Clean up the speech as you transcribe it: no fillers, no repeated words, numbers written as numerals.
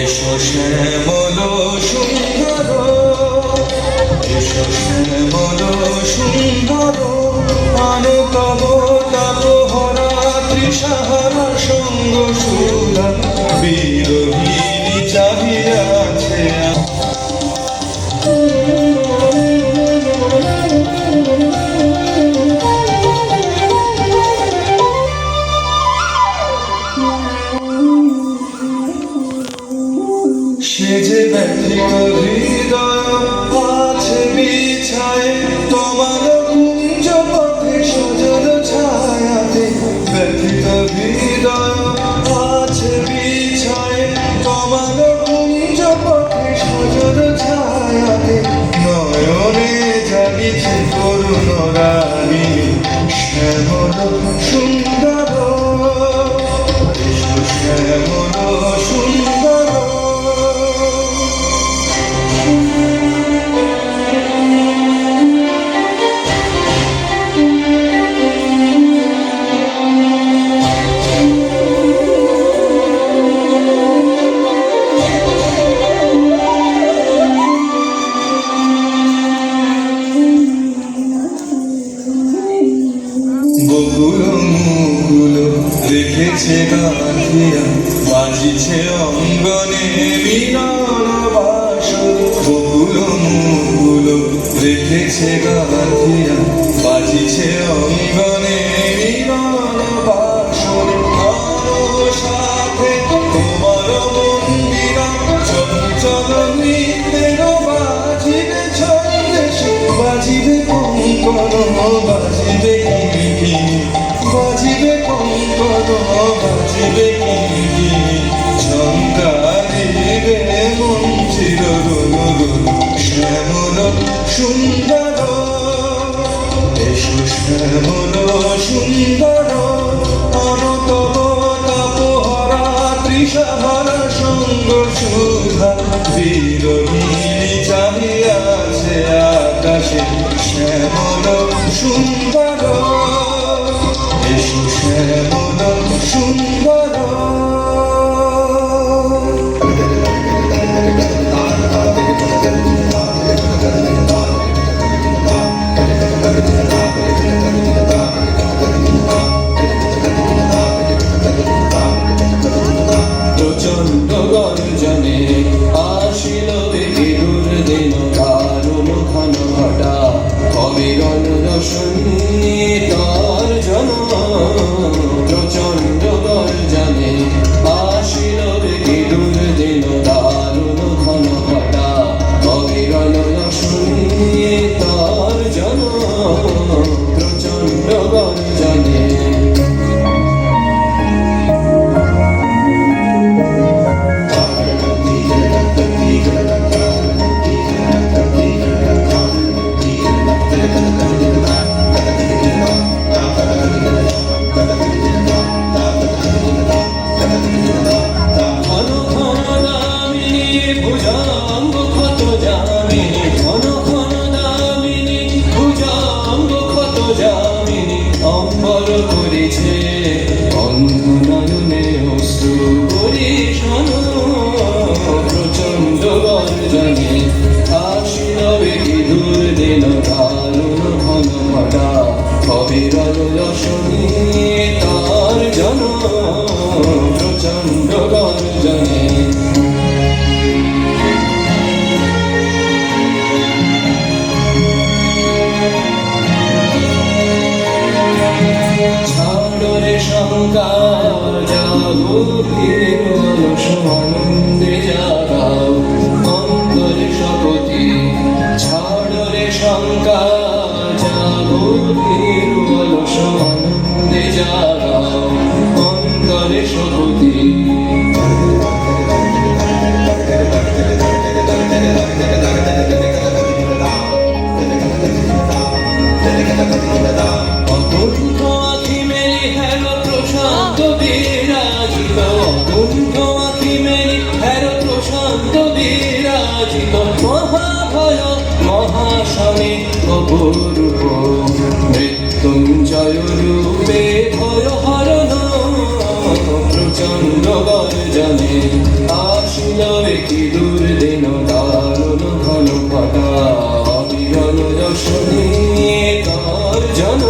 এসো শ্যামল সুন্দর, এসো শ্যামল সুন্দর, আনে তব তাপহরা তৃষাহারা সঙ্গ সুধা বিরোহিণী চাহিয়াছে। সে যে ব্যথিত হৃদয় আছে বিছায় তোমার কুঞ্জ পথে সজল ছায়াতে, ব্যথিত হৃদয় আছে বিছায় তোমার কুঞ্জ পথে সজল ছায়াতে, নয়নে জাগিছে করুণ রানী শ্যামল সুন্দর, এসো শ্যামল সুন্দর। বকুল মুকুল রেখেছে গাঁথিয়া বাজিছে অঙ্গনে মিলন বাসর, বকুল মুকুল রেখেছে গাঁথিয়া বাজিছে অঙ্গনে মিলন বাসর, কারো সাথে তোমার মন্দিরা চঞ্চল নৃত্যের বাজিবে ছন্দেশ, বাজিবে কঙ্কণ বাজিবে কিঙ্কিণী, বাজিবে কঙ্কণ বাজিবে কিঙ্কিণী, ঝঙ্কারিবে মঞ্চির গুনগুন শ্যামল সুন্দর, এসো শ্যামল সুন্দর, অনতব তাপহরা তৃষাহারা সঙ্গ সুধা বিরোহিণী চাহিয়াছে আকাশে শ্যামল সুন্দর, এসো শ্যামল সুন্দর। প্রচণ্ড গর্জনে আসিল বিদুর দিন দারুণ ঘন ঘটা, অবিরল রোশনী তার জন, প্রচণ্ড গর্জনে আসিল বিদুর দিন দারুণ ঘন ঘটা, অবিরল রোশনী তার জন, প্রচণ্ড গর্জনে। অম্বর করেছে অন্ধ নয়নে অশ্রু পরিশন, প্রচণ্ড গর্জনে আসিল বিদুর দিন দারুণ ঘন ঘটা, অবিরল রোশনী তার জন, প্রচণ্ড গর্জনে। ছাড়রে শঙ্কার জাগো ফির অলস আনন্দে জাগাও অন্তরে শপথি, ছাড়রে শঙ্কার জাগো ফির অলস আনন্দে জাগাও অন্তরে শপথি। অকুণ্ঠ আখি মেলি হেল প্রশান্ত বিরাজিত, অকুণ্ঠ আখি মেলি হেল প্রশান্ত বিরাজিত, মহাভয় মহাশনে অপূর্ব মৃত্যুঞ্জয় রূপে ভয় হরণ, প্রচণ্ড গর্জনে আসিল দর্শনে গর্জন